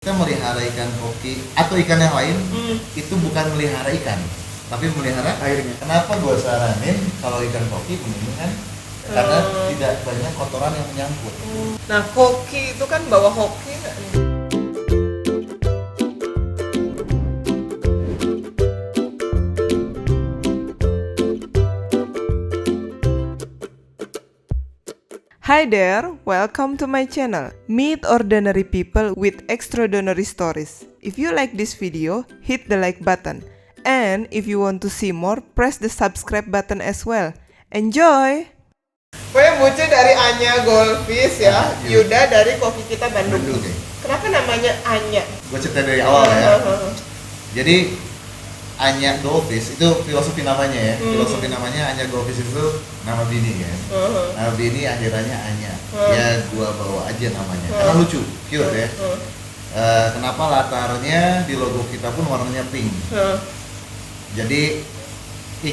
Kita melihara ikan koki atau ikan yang lain itu bukan melihara ikan, tapi melihara airnya. Kenapa gue saranin kalau ikan koki mendingan karena tidak banyak kotoran yang menyangkut. Nah, koki itu kan bawa hoki nggak nih? Hi there, welcome to my channel. Meet ordinary people with extraordinary stories. If you like this video, hit the like button. And if you want to see more, press the subscribe button as well. Enjoy! Gue Buce dari Anya Goldfish ya, Yuda dari Koki Kita Bandung. Kenapa namanya Anya? Gue cerita dari awal ya. Jadi Anya Goldfish itu filosofi namanya ya. Filosofi namanya Anya Goldfish itu nama bini kan. Nama bini akhirannya Anya. Ya gua bawa aja namanya. Karena lucu, cute ya. Kenapa latarnya di logo kita pun warnanya pink. Jadi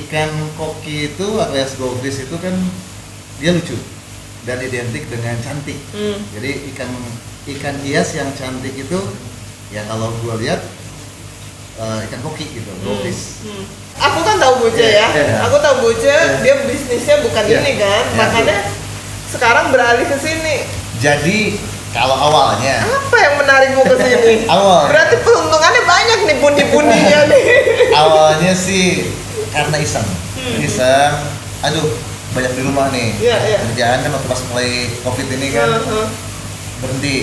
ikan koki itu alias goldfish itu kan dia lucu dan identik dengan cantik. Jadi ikan hias yang cantik itu ya kalau gua lihat ikan koki gitu, goldfish. Aku kan tahu Buce ya. Aku tahu Buce, dia bisnisnya bukan ini kan. Makanya sekarang beralih ke sini. Jadi kalau awalnya apa yang menarikmu ke sini? Berarti peruntungannya banyak nih pundi-pundinya nih. Awalnya sih karena iseng. Aduh, banyak di rumah nih. Kerjaan kan waktu pas mulai Covid ini kan berhenti.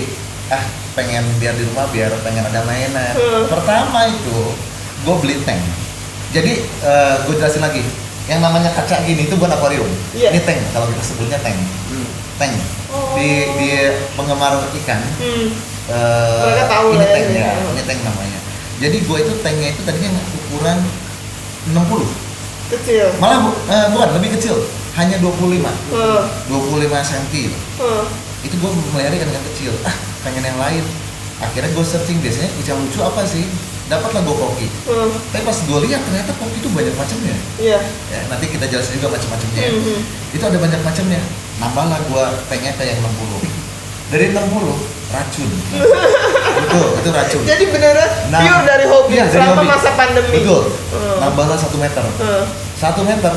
Pengen biar di rumah biar pengen ada mainan. Pertama itu gue beli tank. Jadi gue jelasin lagi, yang namanya kaca gini itu bukan akuarium. Ini tank, kalau kita sebutnya tank. Tank. Di penggemar ikan. Mereka tahu ini tank ya. Ini tank namanya. Jadi gue itu tanknya itu tadinya ukuran 60. Kecil. Malah bukan, lebih kecil. Hanya 25. 25 cm. Itu gue melihara ikan kecil, pengen yang lain. Akhirnya gue searching, biasanya ikan lucu apa sih, dapatlah gue koki. Tapi pas gue lihat ternyata koki itu banyak macamnya. Ya, nanti kita jelasin juga macam-macamnya. Itu ada banyak macamnya. Nambahlah gue pengen kayak 60. Dari 60 racun. itu racun. Jadi beneran pure dari hobi selama masa pandemi. Betul. Nambahlah 1 meter. 1 meter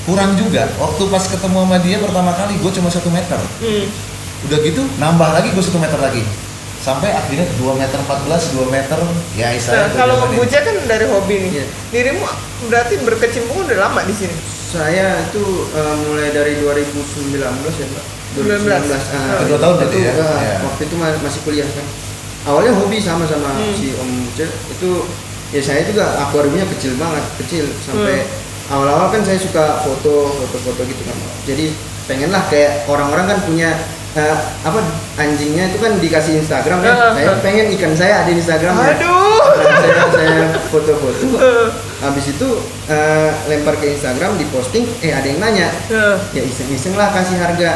kurang juga. Waktu pas ketemu sama dia pertama kali gue cuma 1 meter. Udah gitu nambah lagi gue 1 meter lagi. Sampai akhirnya 2 meter 14, 2 meter ya istilahnya. Nah, kalau Buce kan dari hobi nih. Dirimu berarti berkecimpung udah lama di sini. Saya itu mulai dari 2019 ya Pak. 2019. Kedua tahun berarti ya. Waktu itu masih kuliah kan. Awalnya hobi sama si Om Buce itu ya, saya juga akuariumnya kecil banget, kecil sampai awal-awal kan saya suka foto gitu kan. Jadi pengenlah kayak orang-orang kan punya anjingnya itu kan dikasih Instagram ya. Saya pengen ikan saya ada di Instagram. Aduh. Nah, saya foto-foto. Habis itu lempar ke Instagram, diposting, ada yang nanya. Ya iseng-iseng lah kasih harga.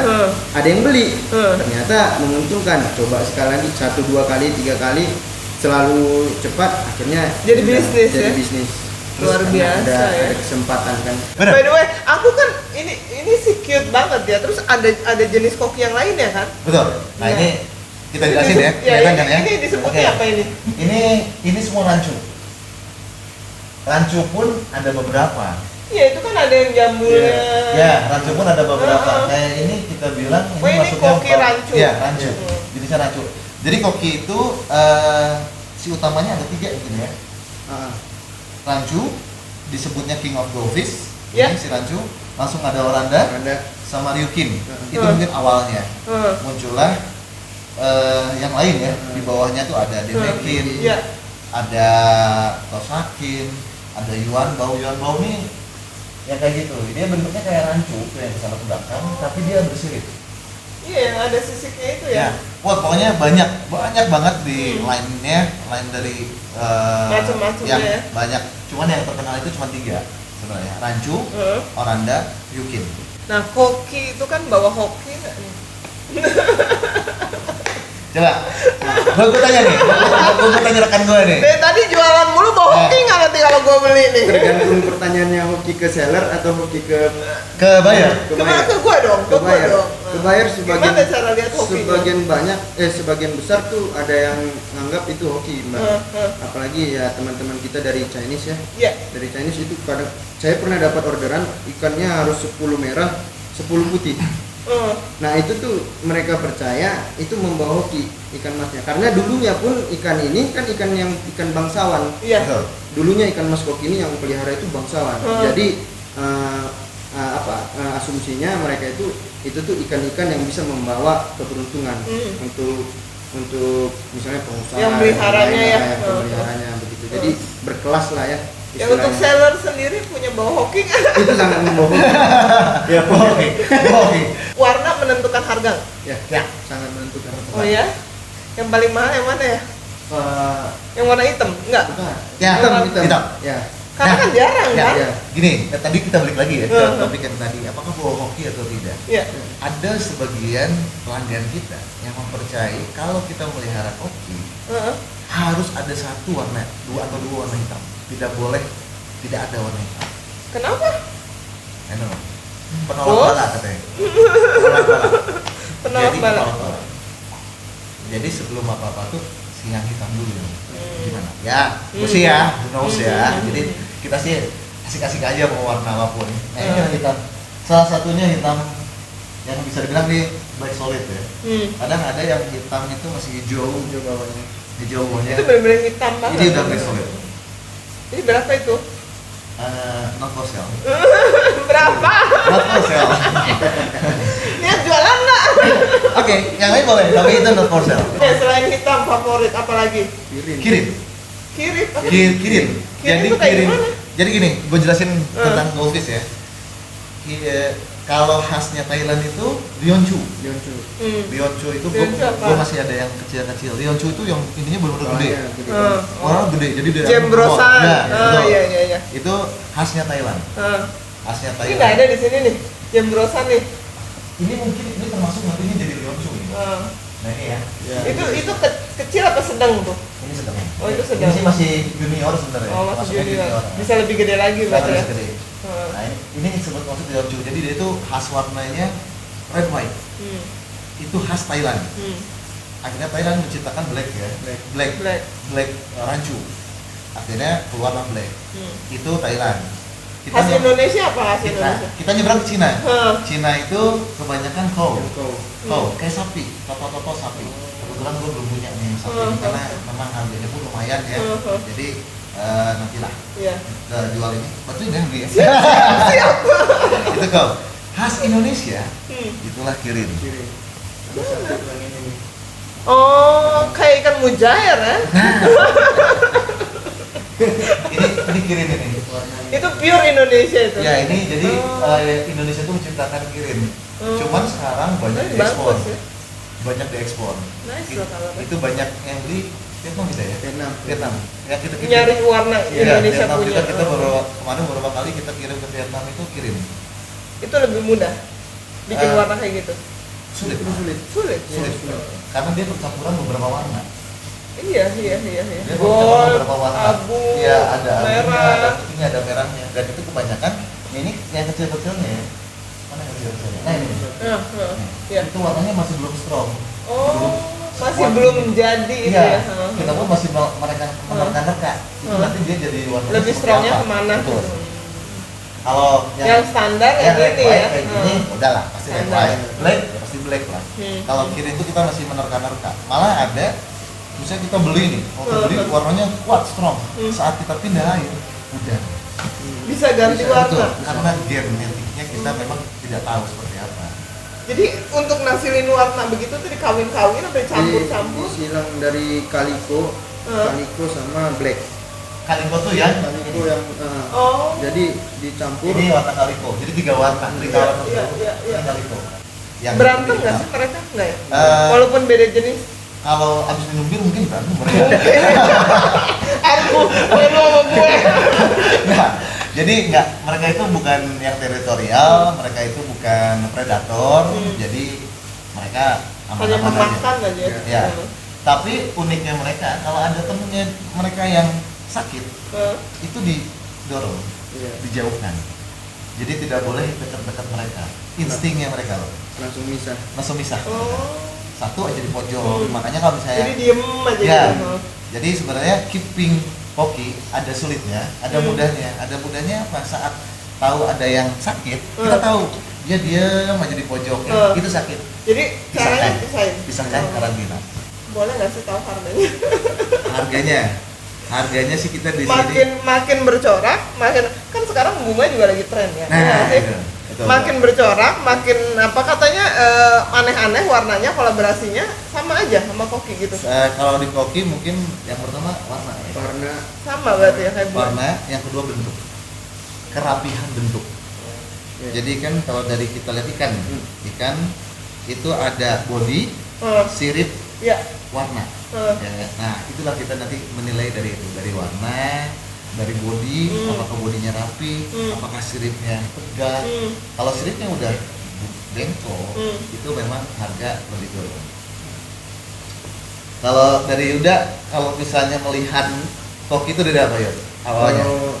Ada yang beli. Ternyata menguntungkan. Coba sekali lagi 1, 2 kali, 3 kali selalu cepat akhirnya jadi bisnis. Jadi bisnis. Luar biasa ada kesempatan kan. By the way, aku kan ini sih cute banget ya. Terus ada jenis koki yang lain ya kan? Betul. Nah ini kita jelasin ya. Kelihatan kan ya? Ini disebutnya apa ini? Ini semua rancu. Rancu pun ada beberapa. Iya, itu kan ada yang jambulnya. Ya, rancu pun ada beberapa. Kayak ini kita bilang ini maksudnya koki rancu. Iya, rancu. Jenisnya rancu. Jadi koki itu si utamanya ada 3 mungkin ya. Rancu disebutnya King of Goldfish. Ini si rancu. Langsung ada Oranda sama Ryukin. Itu mungkin awalnya. Muncullah yang lain ya. Di bawahnya tuh ada Demekin, ada Tosakin, ada Yuan Bau nih yang kayak gitu. Dia bentuknya kayak rancu tuh yang kesana ke belakang, tapi dia bersirip. Iya, yang ada sisiknya itu ya. Wah, pokoknya banyak banget di line dari macam-macamnya yang ya. Banyak. Cuman yang terkenal itu cuma 3 sebenarnya. Rancu, Oranda, Ryukin. Nah, koki itu kan bawa hoki nggak nih? Coba, gue tanya nih, gue tanya rekan gue nih. Dari tadi jualan mulu bawa hoki nggak nanti kalau gue beli nih? Tergantung pertanyaannya, hoki ke seller atau hoki ke buyer. Ke gue dong, ke gue buyer. dong. Kebayar sebagian Gimana cara lihat hokinya? sebagian besar tuh ada yang nganggap itu hoki, Mbak. Apalagi ya teman-teman kita dari Chinese ya. Iya. Dari Chinese itu kadang saya pernah dapat orderan ikannya harus 10 merah, 10 putih. Nah itu tuh mereka percaya itu membawa hoki ikan masnya, karena dulunya pun ikan ini kan ikan bangsawan. Iya. Dulunya ikan mas kok ini yang pelihara itu bangsawan. Jadi asumsinya mereka itu tuh ikan-ikan yang bisa membawa keberuntungan untuk misalnya pengusaha Yang meliharanya ya. yang pemeliharanya begitu. Jadi berkelas lah ya. Yang untuk seller sendiri punya bawa hoki nggak? Itu sangat membohongi. Ya, bohong. Warna menentukan harga. Ya, sangat menentukan. Oh ya? Yang paling mahal yang mana ya? Yang warna hitam? Enggak? Bukan. Ya, hitam. Ya. Karena kan jarang Ya, kan? ya. Gini, tadi kita balik lagi ya ke topik yang tadi, apakah bawa hoki atau tidak? Iya. Ada sebagian pelanggan kita yang mempercayai kalau kita melihara hoki harus ada satu warna, dua warna hitam. Tidak boleh tidak ada warna hitam. Kenapa? Enak. Penolak bala katanya. Penolak bala. Jadi sebelum apa-apa tuh yang hitam dulu. Gimana? Ya, mesti ya, who knows ya. Jadi kita sih asik-asik aja mau warna apapun. Nah, ini kan hitam. Salah satunya hitam yang bisa dibilang nih black solid ya. Kadang ada yang hitam itu masih hijau bawahnya. Hijau bawahnya. Itu benar-benar hitam banget. Ini udah black solid. Ini berapa itu? Not for sale. Berapa? Not for sale. Ini jualan nggak? Oke, yang lain boleh, tapi itu not for sale. Ya, selain hitam favorit apa lagi? Kirim. Kirim. Kirim. Jadi itu kayak kirim. gimana? Jadi gini, gue jelasin tentang goldfish ya. Kalau khasnya Thailand itu Lionchu. Lionchu itu Lionchu apa? gue masih ada yang kecil-kecil. Lionchu itu yang intinya benar-benar gede. Warna gede, jadi dari Jembrosan. Nah, betul. Iya. Itu khasnya Thailand. Khasnya Ini Thailand. nggak ada di sini nih. Jembrosan nih. Ini mungkin ini termasuk nantinya jadi Lionchu ini. Nah ini ya. Itu kecil apa sedang tuh? Ini sedang. Oh, itu sedang. Ini sih masih junior sebenarnya. Oh, masih Masuknya junior. Bisa lebih gede lagi Bisa berarti ya. lebih gede. Nah, ini disebut maksud Lionchu. Jadi dia itu khas warnanya red white. Itu khas Thailand. Akhirnya Thailand menciptakan black ya. Black rancu. Akhirnya keluarlah black. Itu Thailand. Khas Indonesia apa khas Indonesia? Kita nyebrang ke Cina. Cina itu kebanyakan cow, kayak sapi, toto sapi. Kebetulan gue belum punya nih sapi ini karena memang harganya pun lumayan ya. Jadi nantilah kita jual ini. Betul nggak beli ya? Siap. Itu cow. Khas Indonesia, itulah kirin. Oh, kayak ikan mujair ya? Ini kirin ini. Itu pure Indonesia itu. Ya ini jadi Indonesia itu menciptakan kirin. Cuman sekarang banyak diekspor. Bagus ya. Banyak diekspor. Nice loh kalau Itu banyak yang beli Vietnam bisa ya? Vietnam. Ya kita nyari warna Indonesia Vietnam punya. kita kemarin beberapa kali kita kirim ke Vietnam itu kirim. Itu lebih mudah bikin warna kayak gitu. Sulit. Karena dia percampuran beberapa warna. Iya. Dia percampuran Gold, beberapa warna. abu, Iya, ada abunya, merah. ada putihnya, ada merahnya. Dan itu kebanyakan ini yang kecil-kecilnya ya. Mana yang kecil-kecilnya? Nah ini. Iya. Itu warnanya masih belum strong. Oh, masih belum jadi itu Iya, ya. kita pun masih menerka-nerka. Itu nanti dia jadi warna Lebih strongnya kemana? Betul. Kalau Yang standar yang yang red ini white ya. kayak gini, udahlah pasti red Standar. white. Black ya pasti black lah. Kalau kiri itu kita masih menerka-nerka. Malah ada, misalnya kita beli nih, beli warnanya kuat, strong. Saat kita pindah air, udah. Bisa ganti warna. Betul, karena genetiknya kita memang tidak tahu seperti apa. Jadi untuk nasilin warna begitu tuh dikawin-kawin atau dicampur-campur? Disilang dari kaliko sama black. Kaliko tuh ya? Kaliko yang jadi dicampur. Ini warna kaliko, jadi 3 warna. Iya. Ini kaliko. Yang Berantem nggak hitam. sih mereka? Nggak ya? Walaupun Walaupun beda jenis. Kalau abis minum bir mungkin berantem mereka. Aku, lu sama gue. Nah, jadi mereka itu bukan yang teritorial, mereka itu bukan predator, jadi mereka Hanya aman-aman memakan aja. Ya. Tapi uniknya mereka, kalau ada temennya mereka yang sakit, itu didorong, dijauhkan. Jadi tidak boleh dekat-dekat mereka. instingnya mereka loh. Langsung misah. Langsung misah. Oh. Satu aja di pojok. Makanya kalau misalnya Jadi diem aja ya, gitu. jadi sebenarnya keeping koki ada sulitnya, ada mudahnya. Ada mudahnya apa? Saat tahu ada yang sakit, kita tahu dia diam aja di pojoknya, itu sakit. Jadi caranya Pisahkan karantina. Boleh nggak sih tahu harganya? Harganya sih kita di makin sini. makin bercorak, makin kan sekarang bunga juga lagi tren ya. Nah, Iya nggak sih? itu. Makin bercorak, makin apa katanya aneh-aneh warnanya, kolaborasinya sama aja sama koki gitu. Kalau di koki mungkin yang pertama warna. Ya. Warna Sama berarti ya kayak bunga. Warna, yang kedua bentuk. Kerapihan bentuk. Ya. Jadi kan kalau dari kita lihat ikan itu ada body, sirip, Ya. warna. Ya, nah itulah kita nanti menilai dari itu, dari warna, dari body, apakah bodinya rapi, apakah siripnya tegak. Kalau siripnya udah bengkok, itu memang harga lebih turun. Kalau dari Yuda, kalau misalnya melihat koki itu dari apa ya awalnya? kalau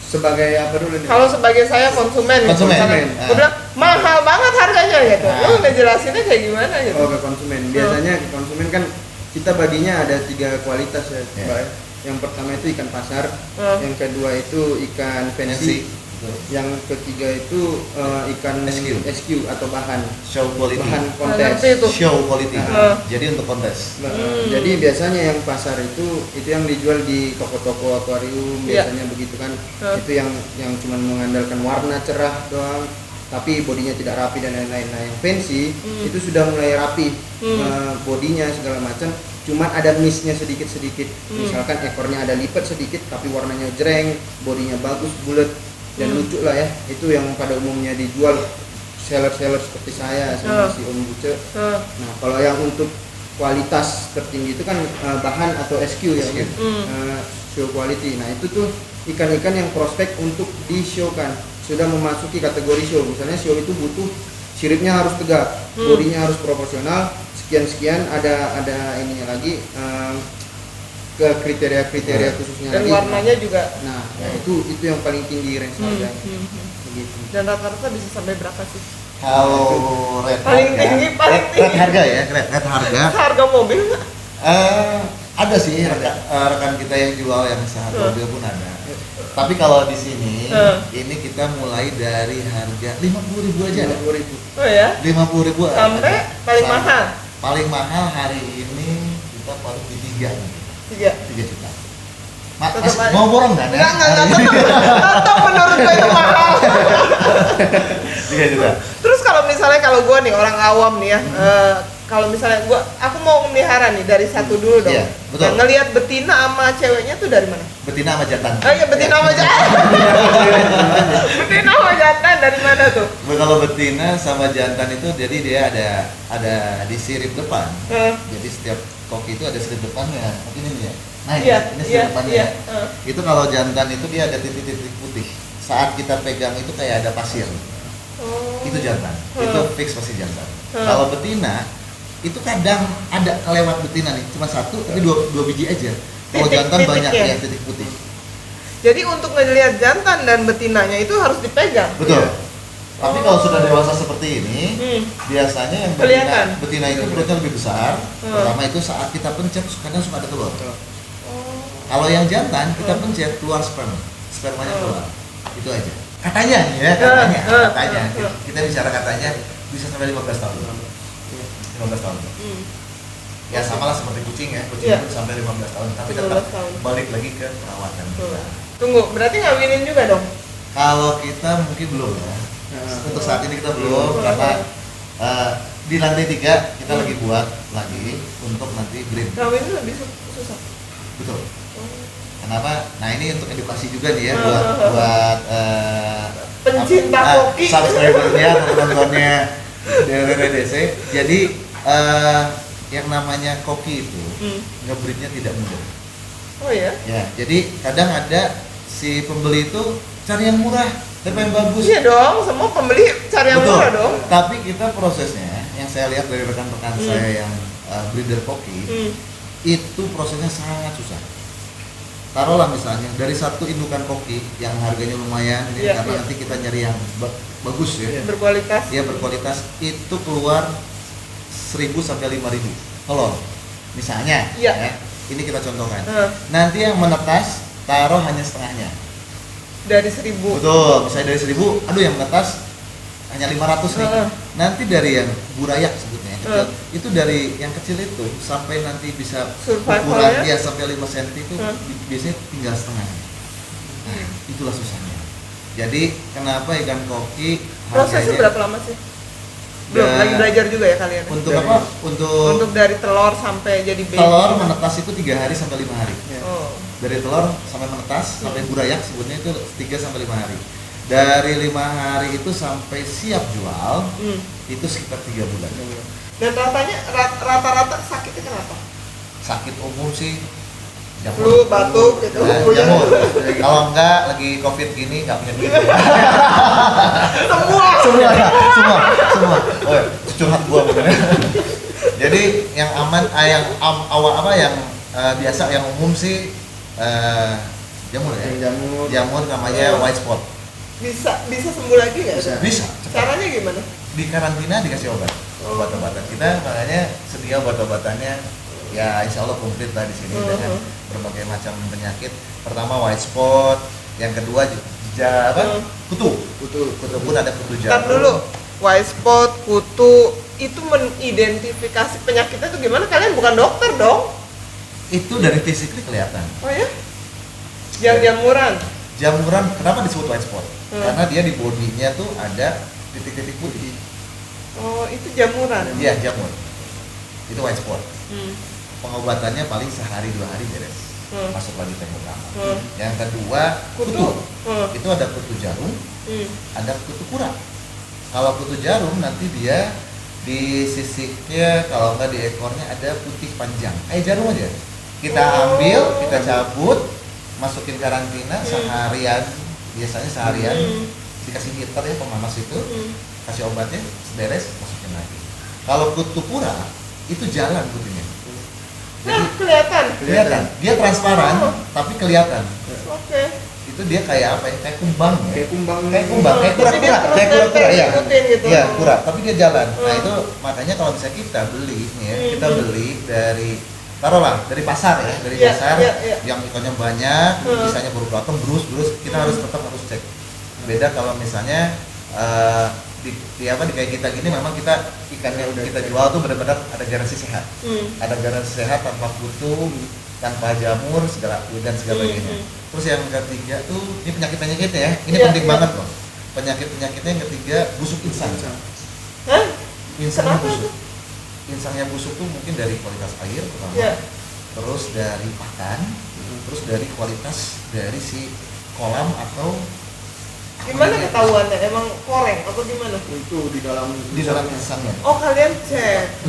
sebagai apa dulu nih? Kalau sebagai saya konsumen, Konsumen. gue bilang mahal banget harganya gitu. Lu ngejelasinnya kayak gimana gitu? Oh, ke konsumen. Biasanya ke konsumen kan kita baginya ada 3 kualitas ya, Mbak. Yang pertama itu ikan pasar, yang kedua itu ikan fancy, yang ketiga itu ikan SQ atau bahan Show quality. bahan kontes. Ngerti itu. Show quality. Jadi untuk kontes. Jadi biasanya yang pasar itu yang dijual di toko-toko akuarium, biasanya begitu kan. Itu yang cuma mengandalkan warna cerah doang, tapi bodinya tidak rapi dan lain-lain. Nah, yang fancy itu sudah mulai rapi, bodinya segala macam, cuman ada miss-nya sedikit-sedikit. Misalkan ekornya ada lipat sedikit, tapi warnanya jreng, bodinya bagus, bulat dan lucu lah ya. Itu yang pada umumnya dijual seller-seller seperti saya sama si Om Buce. Nah, kalau yang untuk kualitas tertinggi itu kan bahan atau SQ ya, show quality. Nah, itu tuh ikan-ikan yang prospek untuk di-show-kan, sudah memasuki kategori show. Misalnya show itu butuh siripnya harus tegak, bodinya harus proporsional, sekian ada ininya lagi, ke kriteria khususnya Dan lagi. warnanya juga. Nah, ya itu yang paling tinggi range harganya. Begitu. Dan rata-rata bisa sampai berapa sih? Kalau red Paling harga, tinggi, paling red tinggi. harga ya, red harga. Harga mobil nggak? Ada sih rekan kita yang jual yang seharga mobil pun ada. Tapi kalau di sini ini kita mulai dari harga 50.000 aja ada. 50.000. Oh ya? 50.000 Sampai paling mahal? Paling mahal hari ini kita paling di 3 juta. Tetep Mas, aja. mau borong nggak? Enggak, tetap menurut gue itu mahal. 3 juta. Terus kalau misalnya gue nih orang awam nih ya, kalau misalnya aku mau memelihara nih dari satu dulu dong. Iya, betul. Nah, ngelihat betina sama ceweknya tuh dari mana? Betina sama jantan. Oh iya, betina sama jantan. Betina sama jantan dari mana tuh? Kalau betina sama jantan itu jadi dia ada di sirip depan. Jadi setiap koki itu ada sirip depannya. Ini nih ya. Nah, ini sirip depannya. Itu kalau jantan itu dia ada titik-titik putih. Saat kita pegang itu kayak ada pasir. Itu jantan. Itu fix pasti jantan. Kalau betina itu kadang ada kelewat betina nih, cuma satu tapi dua biji aja. Kalau jantan banyak ya titik putih. Jadi untuk ngelihat jantan dan betinanya itu harus dipegang. Betul. Tapi kalau sudah dewasa seperti ini, biasanya yang betina itu perutnya lebih besar. Pertama itu saat kita pencet kadang suka ada telur. Kalau yang jantan kita pencet keluar spermanya keluar. Itu aja. Katanya nih ya, katanya. Kita bicara katanya bisa sampai 15 tahun. 15 tahun. Ya sama lah seperti kucing ya, kucing itu sampai 15 tahun, tapi tetap balik lagi ke perawatan kita. Tunggu, berarti ngawinin juga dong? Kalau kita mungkin belum ya. Untuk saat ini kita belum, karena di lantai 3 kita lagi buat lagi untuk nanti breed. Ngawinin lebih susah? Betul. Kenapa? Nah ini untuk edukasi juga nih ya buat pencinta koki, subscribernya atau penontonnya DWDC. Jadi yang namanya koki itu ngebreednya tidak mudah. Oh ya? Ya, jadi kadang ada si pembeli itu cari yang murah, tapi yang bagus. Iya dong, semua pembeli cari yang murah dong. Tapi kita prosesnya, yang saya lihat dari rekan-rekan saya yang breeder koki, itu prosesnya sangat susah. taruhlah misalnya dari satu indukan koki yang harganya lumayan ini Iya, karena iya. nanti kita nyari yang bagus ya. Berkualitas. Dia berkualitas itu keluar 1.000 sampai 5.000 telur. Misalnya Iya. ya. Ini kita contohkan. Nanti yang menetas taruh hanya setengahnya. Dari 1.000. Betul, misalnya dari 1.000, aduh yang menetas hanya 500 nih. Nanti dari yang burayak sebutnya yang kecil, itu dari yang kecil itu sampai nanti bisa Survival ukuran ya? ya sampai 5 cm itu biasanya tinggal setengahnya. Nah, itulah susahnya. Jadi kenapa ikan koki Prosesnya berapa lama sih? Belum, Ya, lagi belajar juga ya kalian? untuk Dari- apa? Untuk dari telur sampai jadi baby. telur menetas itu 3 hari sampai 5 hari. Oh. Dari telur sampai menetas sampai burayak sebutnya itu 3 sampai 5 hari. Dari 5 hari itu sampai siap jual itu sekitar 3 bulan. Dan rata-rata sakitnya kenapa? Sakit umum sih Flu, batuk gitu. Nah, jamur. Kalau enggak lagi covid gini nggak punya duit. semua. Oh, ya, curhat gua bener. Jadi yang aman, biasa yang umum sih jamur ya. Jamur namanya white spot. Bisa sembuh lagi nggak? Bisa. Bisa. Cepat. Caranya gimana? Di karantina dikasih obat-obatan. Kita makanya sedia obat-obatannya. Ya insya Allah komplit lah di sini dengan berbagai macam penyakit. Pertama white spot, yang kedua kutu pun ada kutu Ntar jarum. dulu, white spot, kutu, itu mengidentifikasi penyakitnya tuh gimana? Kalian bukan dokter dong? Itu dari fisiknya kelihatan. Oh ya? Yang jamuran? Jamuran kenapa disebut white spot? Karena dia di bodinya tuh ada titik-titik putih. Oh, itu jamuran? Iya jamur. Itu white spot. Pengobatannya paling sehari 2 hari beres. Masuk lagi tembok kamar. Yang kedua kutu. Itu ada kutu jarum, ada kutu kura. Kalau kutu jarum nanti dia di sisiknya kalau enggak di ekornya ada putih panjang. Kayak jarum aja. Kita ambil, kita cabut, masukin karantina seharian. Biasanya seharian dikasih heater ya pemanas itu, kasih obatnya, beres, masukin lagi. Kalau kutu kura itu jalan kutunya. Jadi kelihatan. Dia transparan tapi kelihatan. Oke. Itu dia kayak apa ya? Kayak kumbang ya. Kayak Tapi dia kura-kura, terus kayak kura-kura ya. ngikutin gitu. Iya, kura, tapi dia jalan. Nah, itu makanya kalau misalnya kita beli nih ya, kita beli dari taruhlah dari pasar ya, dari Iya, pasar iya. yang ikannya banyak, misalnya baru datang brus, kita harus tetap cek. Beda kalau misalnya di kayak kita gini memang kita ikannya udah kita jual tuh benar-benar ada garansi sehat. Ada garansi sehat tanpa kutu, tanpa jamur dan sebagainya. Terus yang ketiga tuh ini penyakit-penyakitnya ya. Ini Iya, penting iya. banget loh. Penyakit-penyakitnya yang ketiga busuk insang. Hah? Insangnya Kenapa busuk. Insangnya busuk tuh mungkin dari kualitas air pertama. Iya. Terus dari pakan, terus dari kualitas dari si kolam atau Gimana ketahuannya? Emang koreng atau gimana? Itu di dalam insangnya. Oh, kalian cek.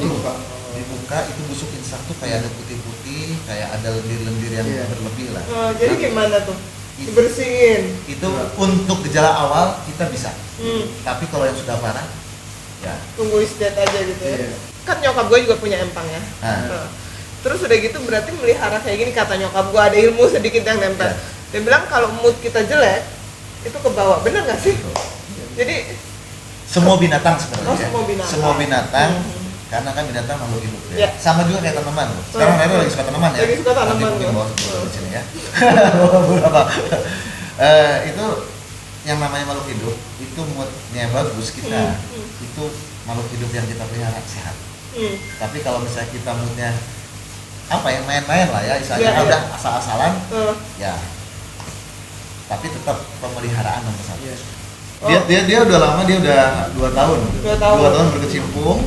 Dibuka itu busuk insang tuh kayak ada putih-putih, kayak ada lendir-lendir yang Iya. berlebih lah. Jadi gimana tuh? Dibersihin. Itu untuk gejala awal kita bisa. Hmm. Tapi kalau yang sudah parah, ya Tunggu istirahat aja gitu ya. Iya. Kan nyokap gue juga punya empang ya. Nah. Terus udah gitu berarti melihara kayak gini, kata nyokap gue ada ilmu sedikit yang nempel. Iya. Dia bilang kalau mood kita jelek itu ke bawah, bener nggak sih? Betul. Jadi semua binatang sebenarnya. Oh, semua binatang. Semua binatang, karena kan binatang makhluk hidup ya. Iya. Sama juga kayak tanaman. Sekarang Rero lagi suka tanaman ya. Lagi suka tanaman, Nanti mungkin gua. bawa di sini ya. Beberapa. Itu yang namanya makhluk hidup itu moodnya bagus kita. Itu makhluk hidup yang kita pelihara sehat. Tapi kalau misalnya kita moodnya apa ya, main-main lah ya, misalnya Iya, iya. udah asal-asalan, eh, ya. Tapi tetap pemeliharaan nomor satu. Oh. Dia udah lama, dia udah 2 tahun. 2 tahun. 2 tahun berkecimpung.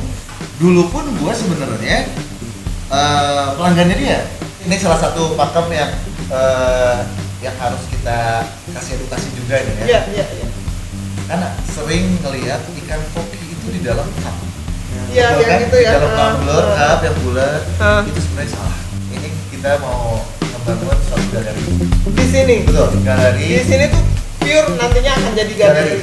Dulu pun gua sebenarnya pelanggannya dia. Ini salah satu pakem yang harus kita kasih edukasi juga nih ya. iya. Karena sering ngelihat ikan koki itu di dalam cup. Iya, Betul yang kan? itu ya. Di dalam tumbler cup yang bulat. Ah. Itu sebenarnya salah. Ini kita mau membangun suatu galeri. Di sini. Betul, galeri. Di sini tuh pure nantinya akan jadi galeri.